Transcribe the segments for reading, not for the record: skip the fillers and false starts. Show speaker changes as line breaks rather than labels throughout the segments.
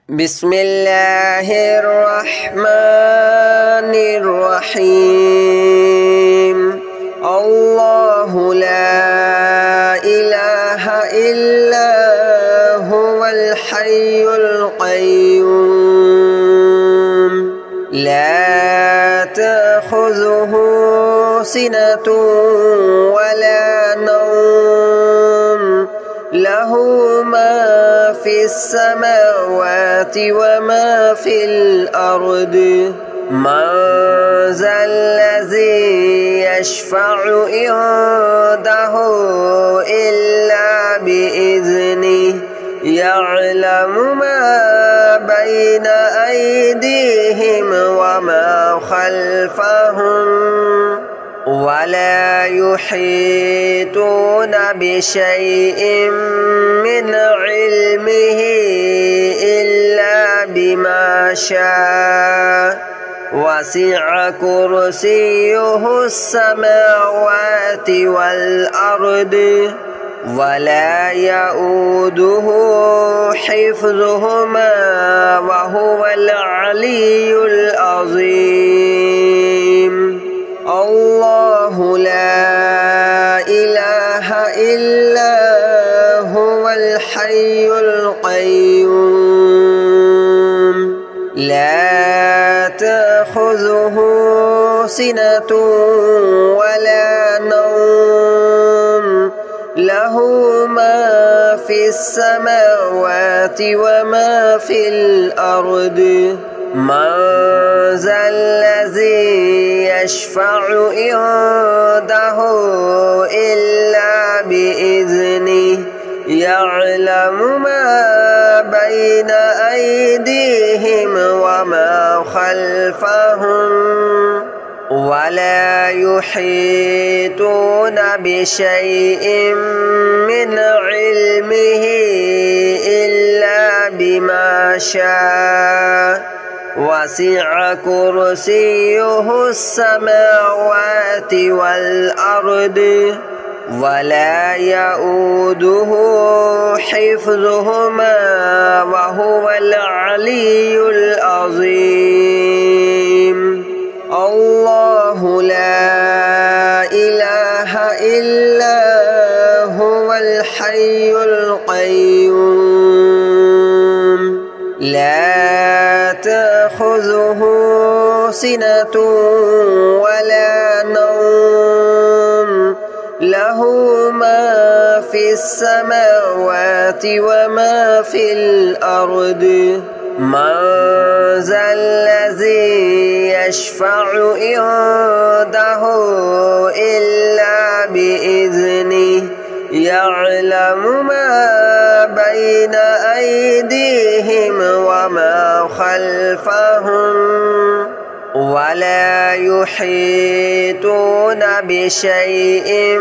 بسم الله الرحمن الرحيم الله لا إله إلا هو الحي القيوم لا تأخذه سنة ولا نوم له ما في السماوات وما في الأرض من ذا الذي يشفع عنده إلا بإذنه يعلم ما بين أيديهم وما خلفهم ولا يحيطون بشيء من علمه إلا بما شاء وسع كرسيه السماوات والأرض ولا يؤوده حفظهما وهو العلي العظيم الله لا إله إلا هو الحي القيوم لا تأخذه سنة ولا نوم له ما في السماوات وما في الأرض من ذا الذي يشفع عنده إلا بإذنه يعلم ما بين أيديهم وما خلفهم ولا يحيطون بشيء من علمه إلا بما شاء وسع كرسيه السماوات والأرض ولا يؤوده حفظهما وهو العلي العظيم الله لا إله إلا هو الحي القيوم لا تأخذه سنة ولا نوم له ما في السماوات وما في الأرض من ذا الذي يشفع عنده إلا بإذنه يعلم ما بين أيديهم وما خلفهم ولا يحيطون بشيء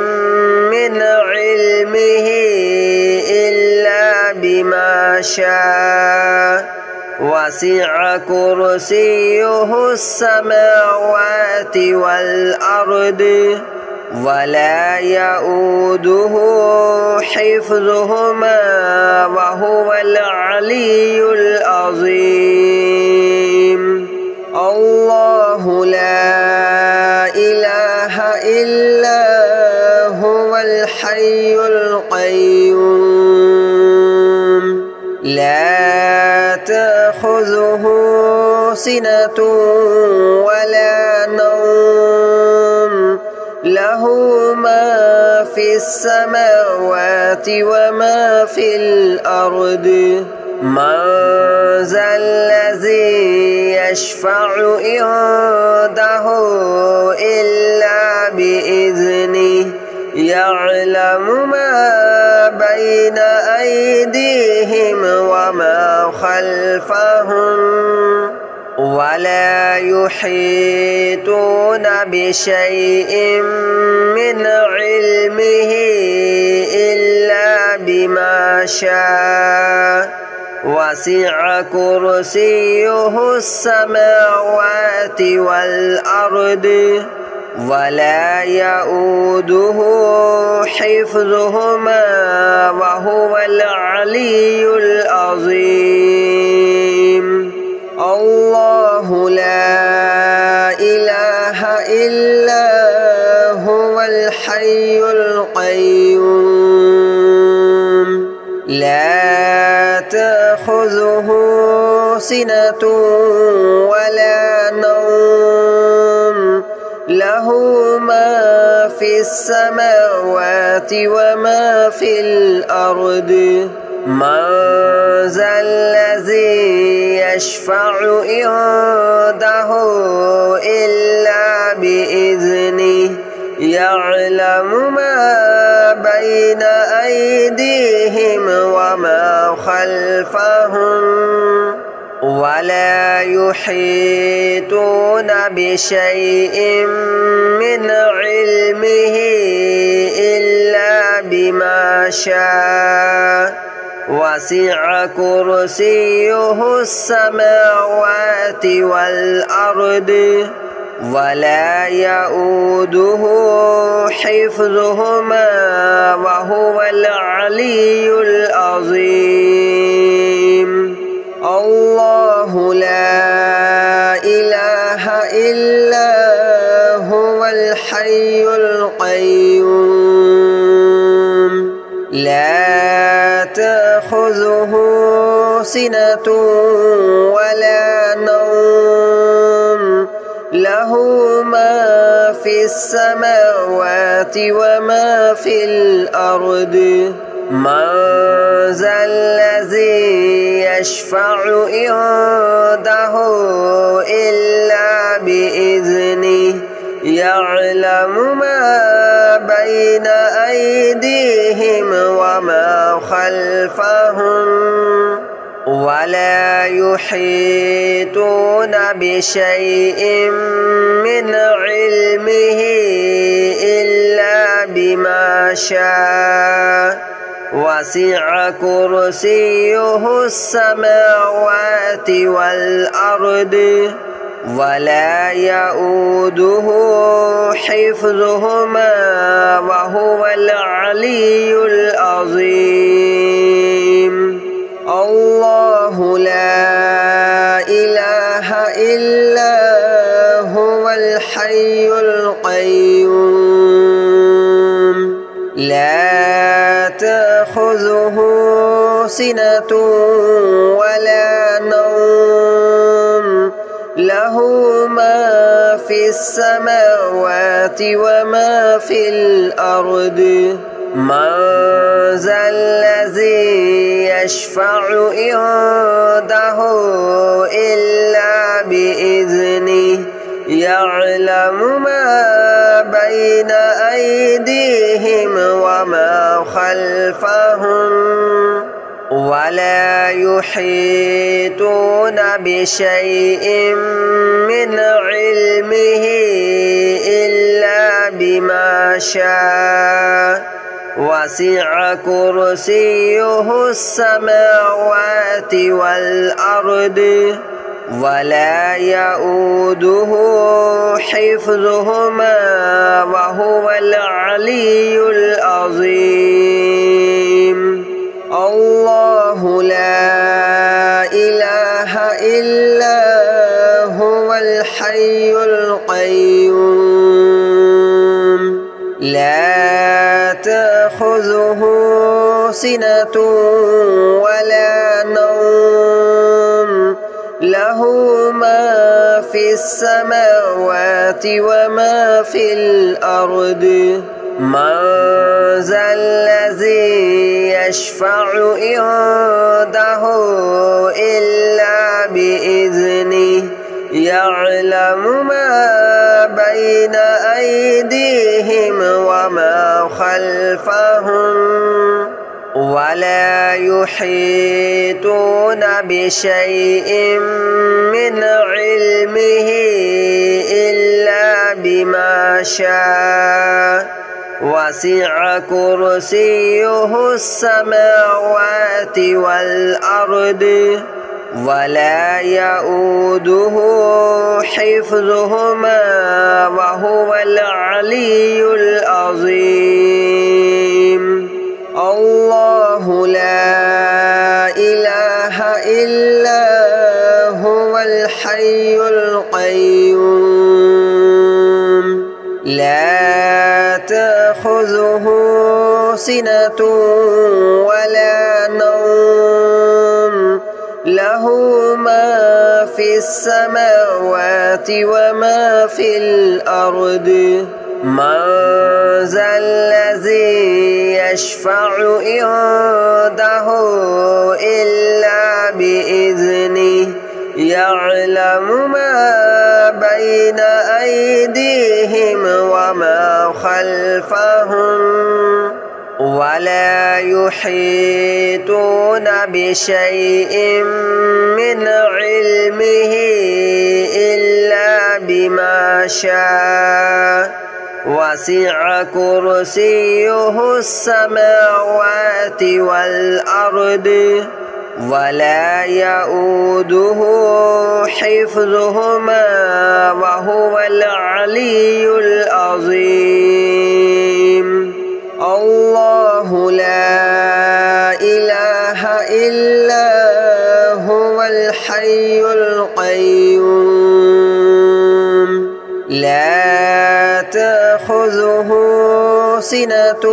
من علمه إلا بما شاء وسع كرسيه السماوات والأرض ولا يؤوده حفظهما وهو العلي العظيم الله لا إله إلا هو الحي القيوم لا تأخذه سنة ولا نوم له ما في السماوات وما في الأرض من ذا الذي يشفع عنده إلا بإذنه يعلم ما بين أيديهم وما خلفهم ولا يحيطون بشيء من علمه إلا بما شاء وسع كرسيه السماوات والأرض ولا يؤوده حفظهما وهو العلي العظيم. تأخذه سنة ولا نوم له ما في السماوات وما في الأرض من ذا الذي يشفع عنده إلا بإذنه يعلم ما بين أيديهم وما خلفهم ولا يحيطون بشيء من علمه إلا بما شاء وسع كرسيه السماوات والأرض ولا يؤوده حفظهما وهو العلي العظيم الله لا إله إلا هو الحي القيوم لا تأخذه سنة ولا نوم له ما في السماوات وما في الأرض من ذا الذي يشفع عنده إلا بإذنه يعلم ما بين أيديهم وما خلفهم ولا يحيطون بشيء من علمه إلا بما شاء وسع كرسيه السماوات والأرض ولا يؤوده حفظهما وهو العلي العظيم الله لا إله إلا هو الحي القيوم لا تأخذه سنة ولا نوم له ما في السماوات وما في الأرض من ذا الذي يشفع عنده إلا بإذنه يعلم ما بين أيديهم وما خلفهم ولا يحيطون بشيء من علمه إلا بما شاء وسع كرسيه السماوات والأرض ولا يؤوده حفظهما وهو العلي العظيم الله لا إله إلا هو الحي القيوم لا تأخذه سنة ولا نوم له ما في السماوات وما في الأرض من ذا الذي يشفع عنده إلا بإذنه يعلم ما بين أيديهم وما خلفهم ولا يحيطون بشيء من علمه إلا بما شاء وسع كرسيه السماوات والأرض ولا يؤوده حفظهما وهو العلي العظيم الله لا إله إلا هو الحي القيوم لا تأخذه سنة ولا نوم له له ما في السماوات وما في الأرض من ذا الذي يشفع عنده إلا بإذنه يعلم ما بين أيديهم وما خلفهم ولا يحيطون بشيء من علمه إلا بما شاء وسع كرسيه السماوات والأرض ولا يؤوده حفظهما وهو العلي العظيم الله لا إله إلا هو الحي القيوم لا تأخذه سنة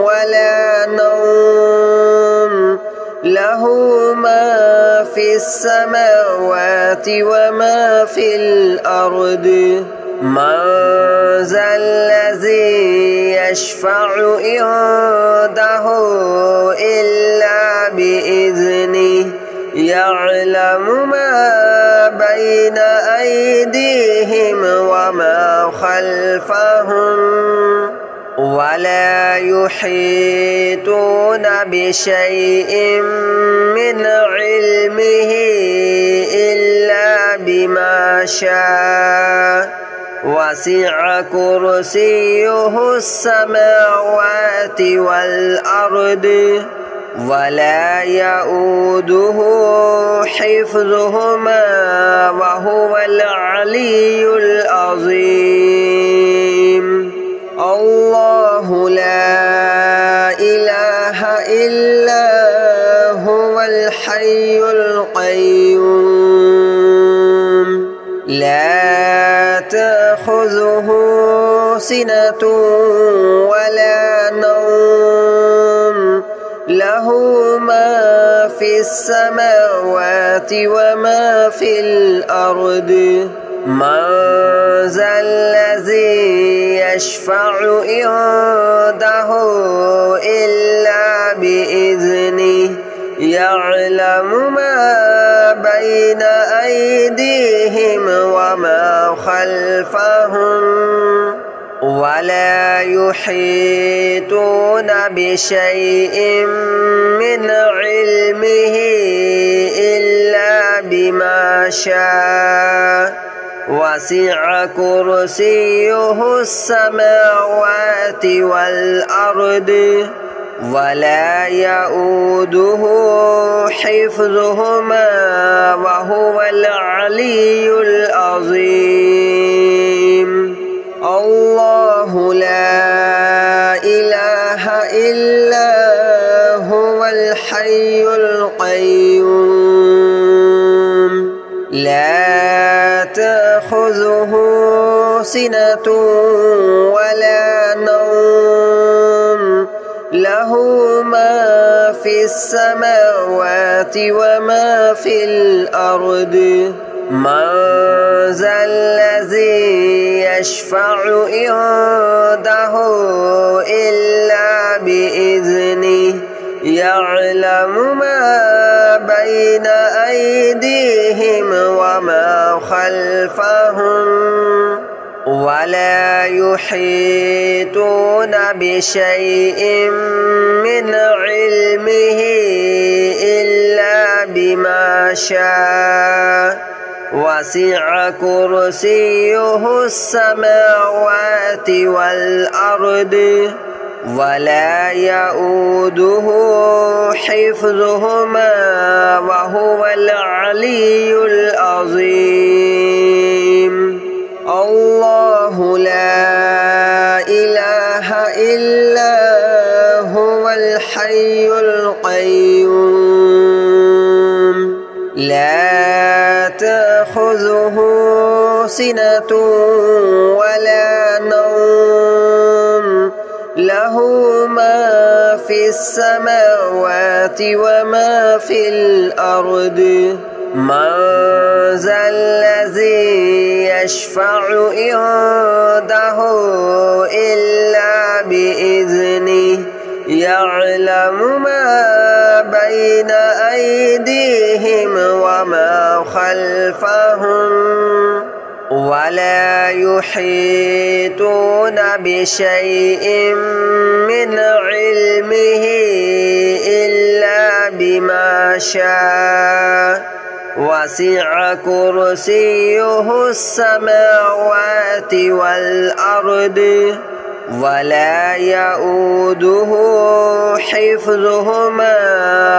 ولا نوم له ما في السماوات وما في الأرض من ذا الذي يشفع عنده إلا بإذنه يعلم ما بين أيديهم وما خلفهم ولا يحيطون بشيء من علمه إلا بما شاء وسع كرسيه السماوات والأرض ولا يؤوده حفظهما وهو العلي العظيم الله لا إله إلا هو الحي القيوم لا تأخذه سنة ولا نوم له ما في السماوات وما في الأرض من ذا الذي يشفع عنده إلا بإذنه يعلم ما بين أيديهم وما خلفهم ولا يحيطون بشيء من علمه إلا بما شاء وسع كرسيه السماوات والأرض ولا يؤوده حفظهما وهو العلي العظيم الله لا إله إلا هو الحي القيوم لا تأخذه سنة ولا نوم له ما في السماوات وما في الأرض من ذا الذي يشفع عنده إلا بإذنه يعلم ما بين أيديهم وما خلفهم ولا يحيطون بشيء من علمه إلا بما شاء وسع كرسيه السماوات والأرض ولا يؤوده حفظهما وهو العلي العظيم الله لا إله إلا هو الحي القيوم لا تأخذه سنة ولا نوم له ما في السماوات وما في الأرض من ذا الذي يشفع عنده إلا بإذنه يعلم ما بين أيديهم وما خلفهم ولا يحيطون بشيء من علمه إلا بما شاء وسع كرسيه السماوات والأرض ولا يؤوده حفظهما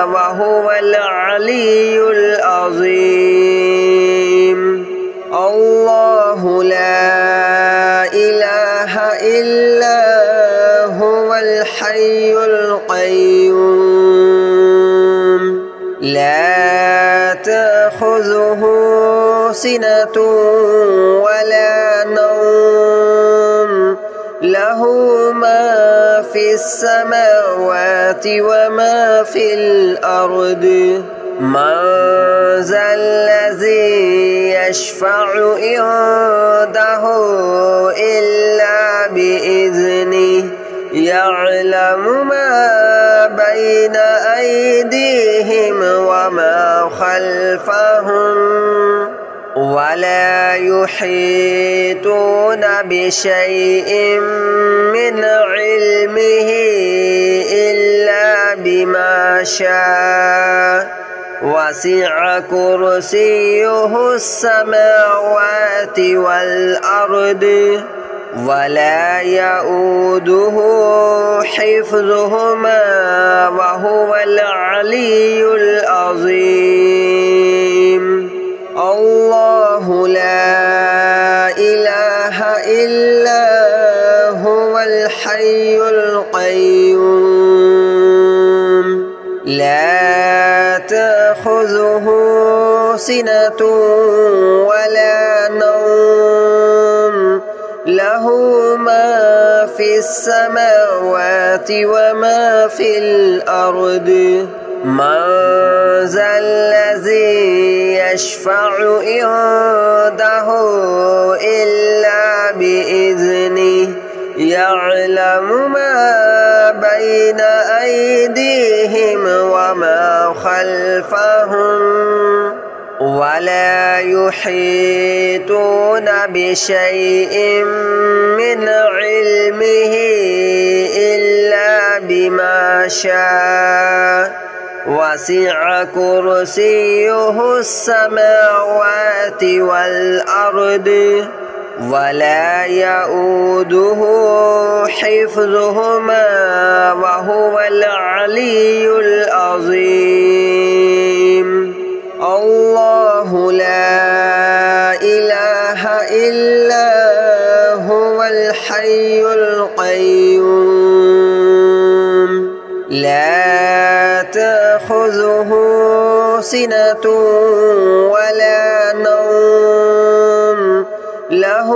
وهو العلي العظيم الله لا إله إلا هو الحي القيوم لا تأخذه سنة ولا نوم له ما في السماوات وما في الأرض من ذا الذي يشفع عنده إلا بإذنه يعلم ما بين أيديهم وما خلفهم ولا يحيطون بشيء من علمه إلا بما شاء وسع كرسيه السماوات والأرض ولا يؤوده حفظهما وهو العلي العظيم الله لا إله إلا هو الحي القيوم لا تأخذه سنة ولا نوم له ما في السماوات وما في الأرض من ذا الذي يشفع عنده إلا بإذنه يعلم ما بين أيديهم وما خلفهم ولا يحيطون بشيء من علمه إلا بما شاء وسع كرسيه السماوات والأرض ولا يؤوده حفظهما وهو العلي العظيم الله لا إله إلا هو الحي القيوم لا تأخذه سنة ولا نوم له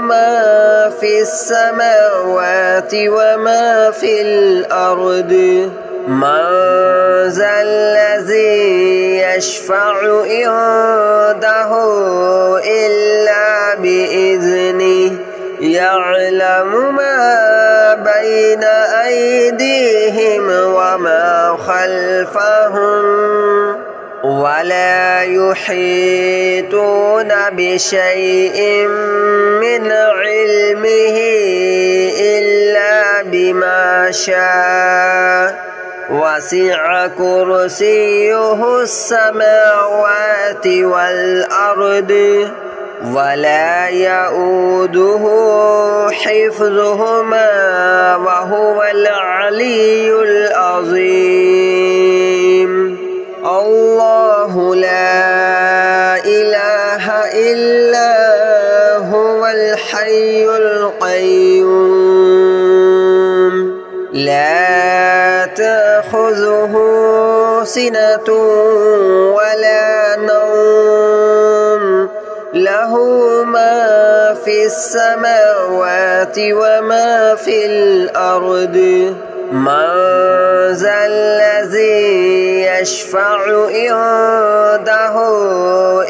ما في السماوات وما في الأرض من ذا الذي يشفع عنده إلا بإذنه يعلم ما بين أيديهم وما خلفهم ولا يحيطون بشيء من علمه إلا بما شاء وسع كرسيه السماوات والأرض ولا يؤوده حفظهما وهو العلي العظيم الله لا إله إلا هو الحي القيوم لا تأخذه سنة ولا نوم له ما في السماوات وما في الأرض من ذا الذي يشفع عنده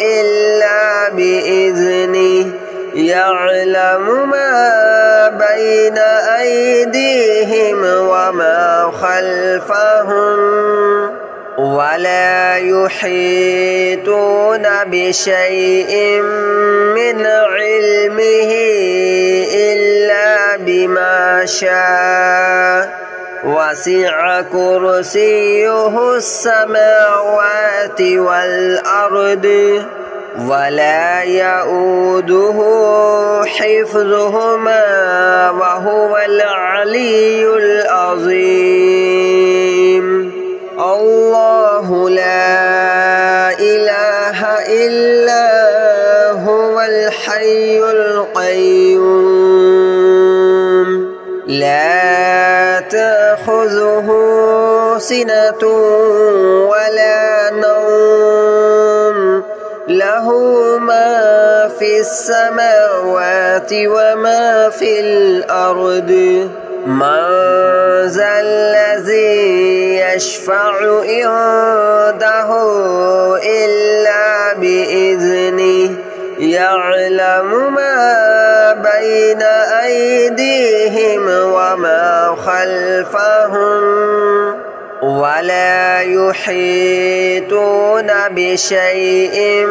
إلا بإذنه يعلم ما بين أيديهم وما خلفهم ولا يحيطون بشيء من علمه إلا بما شاء وسع كرسيه السماوات والأرض ولا يؤوده حفظهما وهو العلي العظيم الله لا إله إلا هو الحي القيوم لا تأخذه سنة ولا نوم له ما في السماوات وما في الأرض من ذا الذي يشفع عنده إلا بإذنه يعلم ما بين أيديهم وما خلفهم ولا يحيطون بشيء